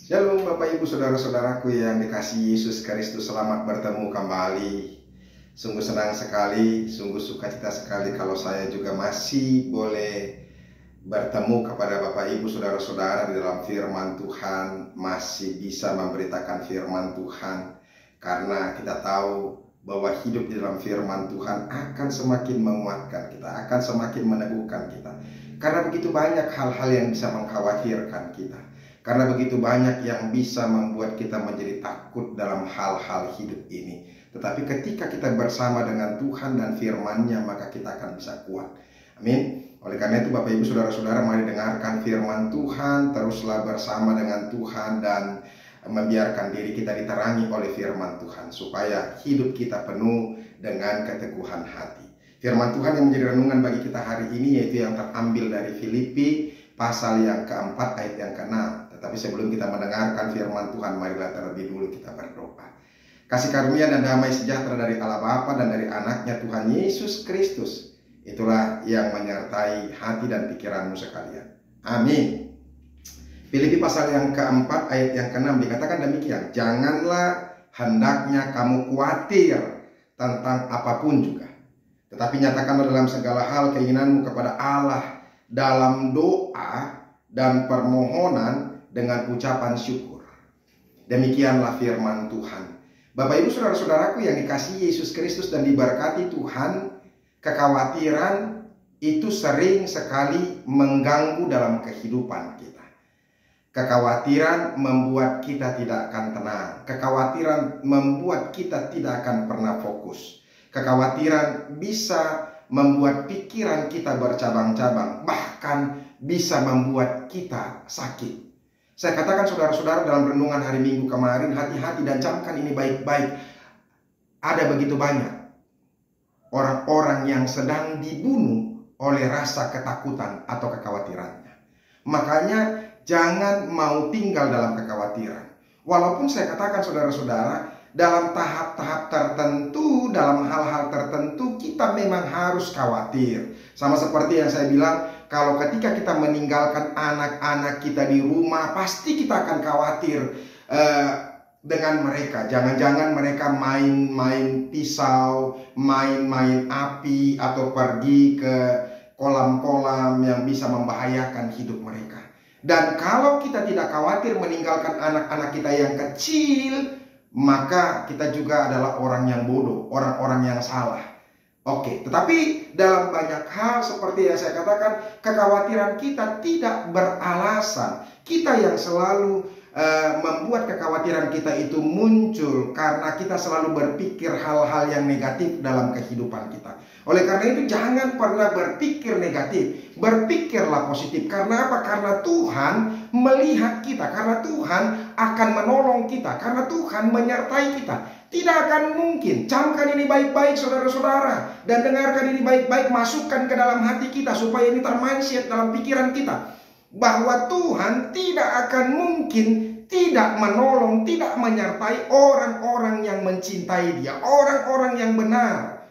Shalom Bapak Ibu Saudara-saudaraku yang dikasihi Yesus Kristus, selamat bertemu kembali. Sungguh senang sekali, sungguh sukacita sekali kalau saya juga masih boleh bertemu kepada Bapak Ibu Saudara-saudara di dalam firman Tuhan, masih bisa memberitakan firman Tuhan. Karena kita tahu bahwa hidup di dalam firman Tuhan akan semakin menguatkan kita, akan semakin meneguhkan kita. Karena begitu banyak hal-hal yang bisa mengkhawatirkan kita. Karena begitu banyak yang bisa membuat kita menjadi takut dalam hal-hal hidup ini. Tetapi ketika kita bersama dengan Tuhan dan firman-Nya, maka kita akan bisa kuat. Amin. Oleh karena itu Bapak Ibu Saudara-saudara, mari dengarkan firman Tuhan. Teruslah bersama dengan Tuhan dan membiarkan diri kita diterangi oleh firman Tuhan, supaya hidup kita penuh dengan keteguhan hati. Firman Tuhan yang menjadi renungan bagi kita hari ini yaitu yang terambil dari Filipi pasal yang keempat ayat yang ke-6. Tetapi sebelum kita mendengarkan firman Tuhan, marilah terlebih dulu kita berdoa. Kasih karunia dan damai sejahtera dari Allah Bapa dan dari anaknya Tuhan Yesus Kristus, itulah yang menyertai hati dan pikiranmu sekalian. Amin. Filipi pasal yang keempat ayat yang ke-6 dikatakan demikian. Janganlah hendaknya kamu khawatir tentang apapun juga, tetapi nyatakanlah dalam segala hal keinginanmu kepada Allah dalam doa dan permohonan dengan ucapan syukur. Demikianlah firman Tuhan. Bapak Ibu Saudara-saudaraku yang dikasihi Yesus Kristus dan diberkati Tuhan, kekhawatiran itu sering sekali mengganggu dalam kehidupan kita. Kekhawatiran membuat kita tidak akan tenang. Kekhawatiran membuat kita tidak akan pernah fokus. Kekhawatiran bisa membuat pikiran kita bercabang-cabang, bahkan bisa membuat kita sakit. Saya katakan saudara-saudara dalam renungan hari Minggu kemarin, hati-hati dan camkan ini baik-baik. Ada begitu banyak orang-orang yang sedang dibunuh oleh rasa ketakutan atau kekhawatirannya. Makanya jangan mau tinggal dalam kekhawatiran. Walaupun saya katakan saudara-saudara, dalam tahap-tahap tertentu, dalam hal-hal tertentu kita memang harus khawatir. Sama seperti yang saya bilang, kalau ketika kita meninggalkan anak-anak kita di rumah, pasti kita akan khawatir dengan mereka. Jangan-jangan mereka main-main pisau, main-main api, atau pergi ke kolam-kolam yang bisa membahayakan hidup mereka. Dan kalau kita tidak khawatir meninggalkan anak-anak kita yang kecil, maka kita juga adalah orang yang bodoh, orang-orang yang salah. Oke, tetapi dalam banyak hal seperti yang saya katakan, kekhawatiran kita tidak beralasan. Kita yang selalu membuat kekhawatiran kita itu muncul karena kita selalu berpikir hal-hal yang negatif dalam kehidupan kita. Oleh karena itu jangan pernah berpikir negatif, berpikirlah positif. Karena apa? Karena Tuhan melihat kita, karena Tuhan akan menolong kita, karena Tuhan menyertai kita. Tidak akan mungkin. Camkan ini baik-baik saudara-saudara, dan dengarkan ini baik-baik, masukkan ke dalam hati kita supaya ini termindset dalam pikiran kita, bahwa Tuhan tidak akan mungkin tidak menolong, tidak menyertai orang-orang yang mencintai Dia, orang-orang yang benar.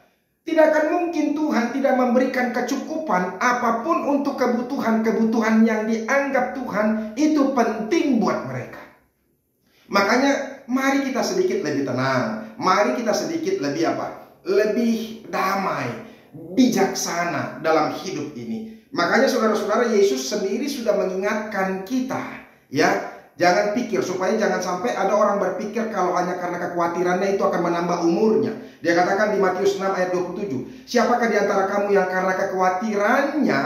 Tidak akan mungkin Tuhan tidak memberikan kecukupan apapun untuk kebutuhan-kebutuhan yang dianggap Tuhan itu penting buat mereka. Makanya mari kita sedikit lebih tenang, mari kita sedikit lebih lebih damai, bijaksana dalam hidup ini. Makanya saudara-saudara, Yesus sendiri sudah mengingatkan kita, ya. Jangan pikir, supaya jangan sampai ada orang berpikir kalau hanya karena kekhawatirannya itu akan menambah umurnya. Dia katakan di Matius 6 ayat 27, siapakah di antara kamu yang karena kekhawatirannya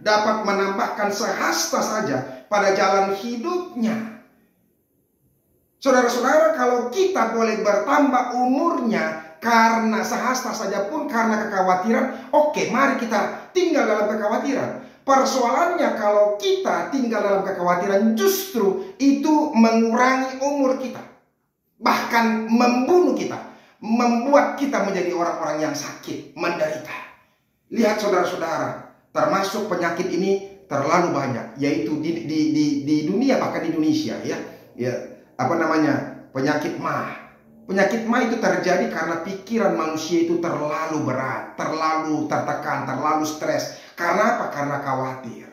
dapat menambahkan sehasta saja pada jalan hidupnya? Saudara-saudara, kalau kita boleh bertambah umurnya karena sehasta saja pun karena kekhawatiran, oke, mari kita tinggal dalam kekhawatiran. Persoalannya kalau kita tinggal dalam kekhawatiran, justru itu mengurangi umur kita, bahkan membunuh kita, membuat kita menjadi orang-orang yang sakit, menderita. Lihat saudara-saudara, termasuk penyakit ini terlalu banyak, yaitu di dunia, bahkan di Indonesia, ya penyakit MAH. Penyakit MAH itu terjadi karena pikiran manusia itu terlalu berat, terlalu tertekan, terlalu stres. Karena apa? Karena khawatir.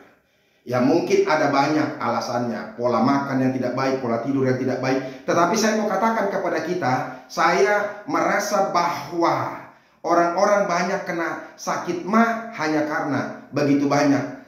Ya mungkin ada banyak alasannya, pola makan yang tidak baik, pola tidur yang tidak baik. Tetapi saya mau katakan kepada kita, saya merasa bahwa orang-orang banyak kena sakit mah hanya karena begitu banyak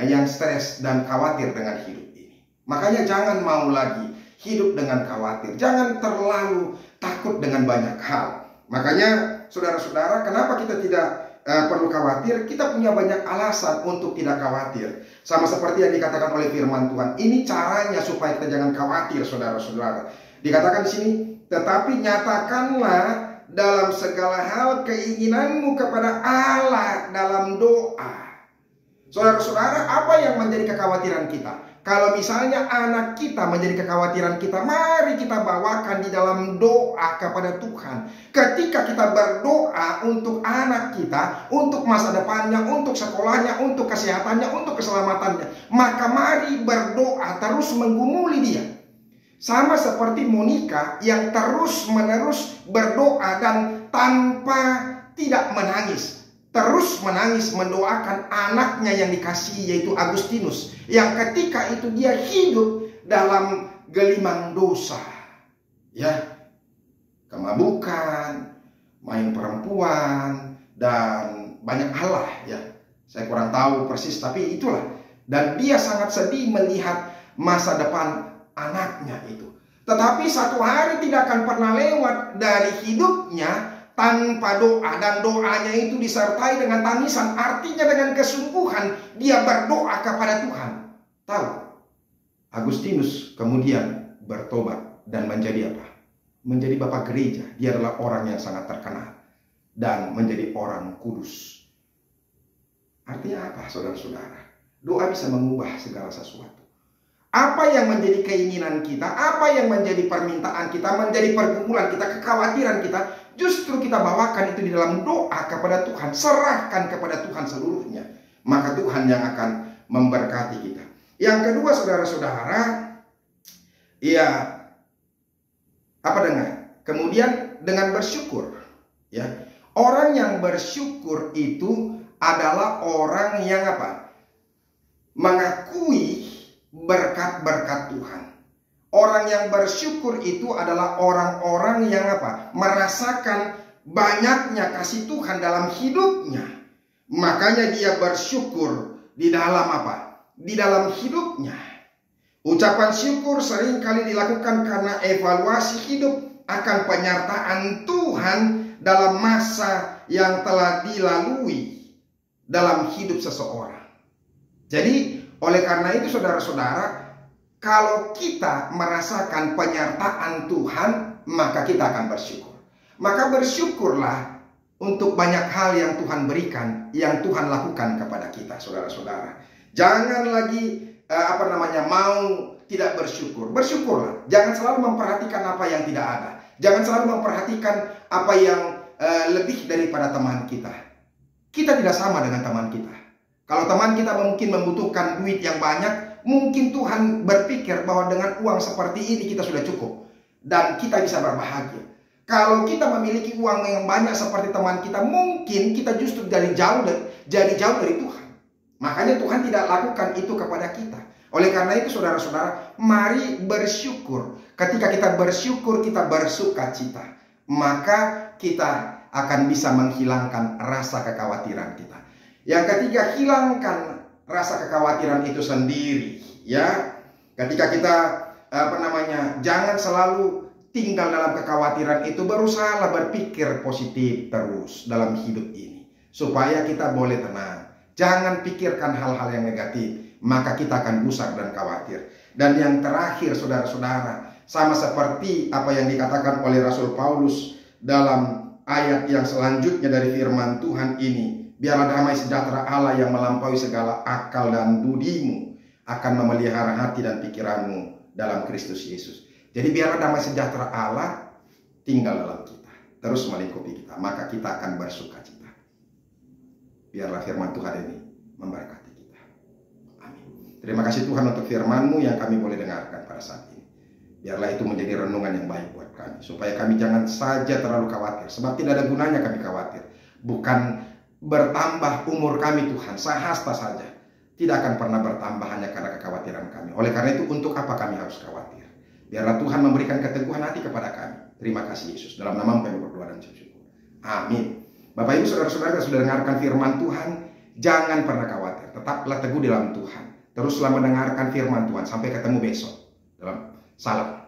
yang stres dan khawatir dengan hidup ini. Makanya jangan mau lagi hidup dengan khawatir. Jangan terlalu takut dengan banyak hal. Makanya saudara-saudara, kenapa kita tidak perlu khawatir? Kita punya banyak alasan untuk tidak khawatir. Sama seperti yang dikatakan oleh firman Tuhan. Ini caranya supaya kita jangan khawatir, saudara-saudara. Dikatakan di sini, tetapi nyatakanlah dalam segala hal keinginanmu kepada Allah dalam doa. Saudara-saudara, apa yang menjadi kekhawatiran kita? Kalau misalnya anak kita menjadi kekhawatiran kita, mari kita bawakan di dalam doa kepada Tuhan. Ketika kita berdoa untuk anak kita, untuk masa depannya, untuk sekolahnya, untuk kesehatannya, untuk keselamatannya, maka mari berdoa terus menggumuli dia. Sama seperti Monica yang terus-menerus berdoa dan tanpa tidak menangis. Terus menangis mendoakan anaknya yang dikasihi, yaitu Agustinus, yang ketika itu dia hidup dalam gelimang dosa, ya, kemabukan, main perempuan, dan banyak hal lah, ya. Saya kurang tahu persis, tapi itulah. Dan dia sangat sedih melihat masa depan anaknya itu. Tetapi satu hari tidak akan pernah lewat dari hidupnya tanpa doa, dan doanya itu disertai dengan tangisan. Artinya dengan kesungguhan dia berdoa kepada Tuhan. Tahu, Agustinus kemudian bertobat dan menjadi apa? Menjadi bapak gereja. Dia adalah orang yang sangat terkenal dan menjadi orang kudus. Artinya apa, saudara-saudara? Doa bisa mengubah segala sesuatu. Apa yang menjadi keinginan kita, apa yang menjadi permintaan kita, menjadi pergumulan kita, kekhawatiran kita, justru kita bawakan itu di dalam doa kepada Tuhan. Serahkan kepada Tuhan seluruhnya. Maka Tuhan yang akan memberkati kita. Yang kedua, saudara-saudara, ya, kemudian dengan bersyukur, ya. Orang yang bersyukur itu adalah orang yang mengakui berkat-berkat Tuhan. Orang yang bersyukur itu adalah orang-orang yang merasakan banyaknya kasih Tuhan dalam hidupnya. Makanya dia bersyukur di dalam di dalam hidupnya. Ucapan syukur seringkali dilakukan karena evaluasi hidup akan penyertaan Tuhan dalam masa yang telah dilalui dalam hidup seseorang. Jadi oleh karena itu, saudara-saudara, kalau kita merasakan penyertaan Tuhan, maka kita akan bersyukur. Maka bersyukurlah untuk banyak hal yang Tuhan berikan, yang Tuhan lakukan kepada kita, saudara-saudara. Jangan lagi mau tidak bersyukur. Bersyukurlah. Jangan selalu memperhatikan apa yang tidak ada. Jangan selalu memperhatikan apa yang lebih daripada teman kita. Kita tidak sama dengan teman kita. Kalau teman kita mungkin membutuhkan duit yang banyak, mungkin Tuhan berpikir bahwa dengan uang seperti ini kita sudah cukup dan kita bisa berbahagia. Kalau kita memiliki uang yang banyak seperti teman kita, mungkin kita justru jadi jauh dari Tuhan. Makanya Tuhan tidak lakukan itu kepada kita. Oleh karena itu, saudara-saudara, mari bersyukur. Ketika kita bersyukur, kita bersuka cita. Maka kita akan bisa menghilangkan rasa kekhawatiran kita. Yang ketiga, hilangkan rasa kekhawatiran itu sendiri, ya. Ketika kita jangan selalu tinggal dalam kekhawatiran itu, berusaha berpikir positif terus dalam hidup ini supaya kita boleh tenang. Jangan pikirkan hal-hal yang negatif, maka kita akan gusar dan khawatir. Dan yang terakhir, saudara-saudara, sama seperti apa yang dikatakan oleh Rasul Paulus dalam ayat yang selanjutnya dari firman Tuhan ini. Biarlah damai sejahtera Allah yang melampaui segala akal dan budimu akan memelihara hati dan pikiranmu dalam Kristus Yesus. Jadi biarlah damai sejahtera Allah tinggal dalam kita, terus melingkupi kita, maka kita akan bersuka cita. Biarlah firman Tuhan ini memberkati kita. Amin. Terima kasih Tuhan untuk firman-Mu yang kami boleh dengarkan pada saat ini. Biarlah itu menjadi renungan yang baik buat kami, supaya kami jangan saja terlalu khawatir, sebab tidak ada gunanya kami khawatir. Bukan bertambah umur kami Tuhan, sahasta saja. tidak akan pernah bertambah hanya karena kekhawatiran kami. Oleh karena itu, untuk apa kami harus khawatir? Biarlah Tuhan memberikan keteguhan hati kepada kami. Terima kasih Yesus. Dalam nama-Mu kami berdoa dan bersyukur. Amin. Bapak Ibu saudara-saudara sudah dengarkan firman Tuhan, jangan pernah khawatir. Tetaplah teguh dalam Tuhan. Teruslah mendengarkan firman Tuhan. Sampai ketemu besok. Salam.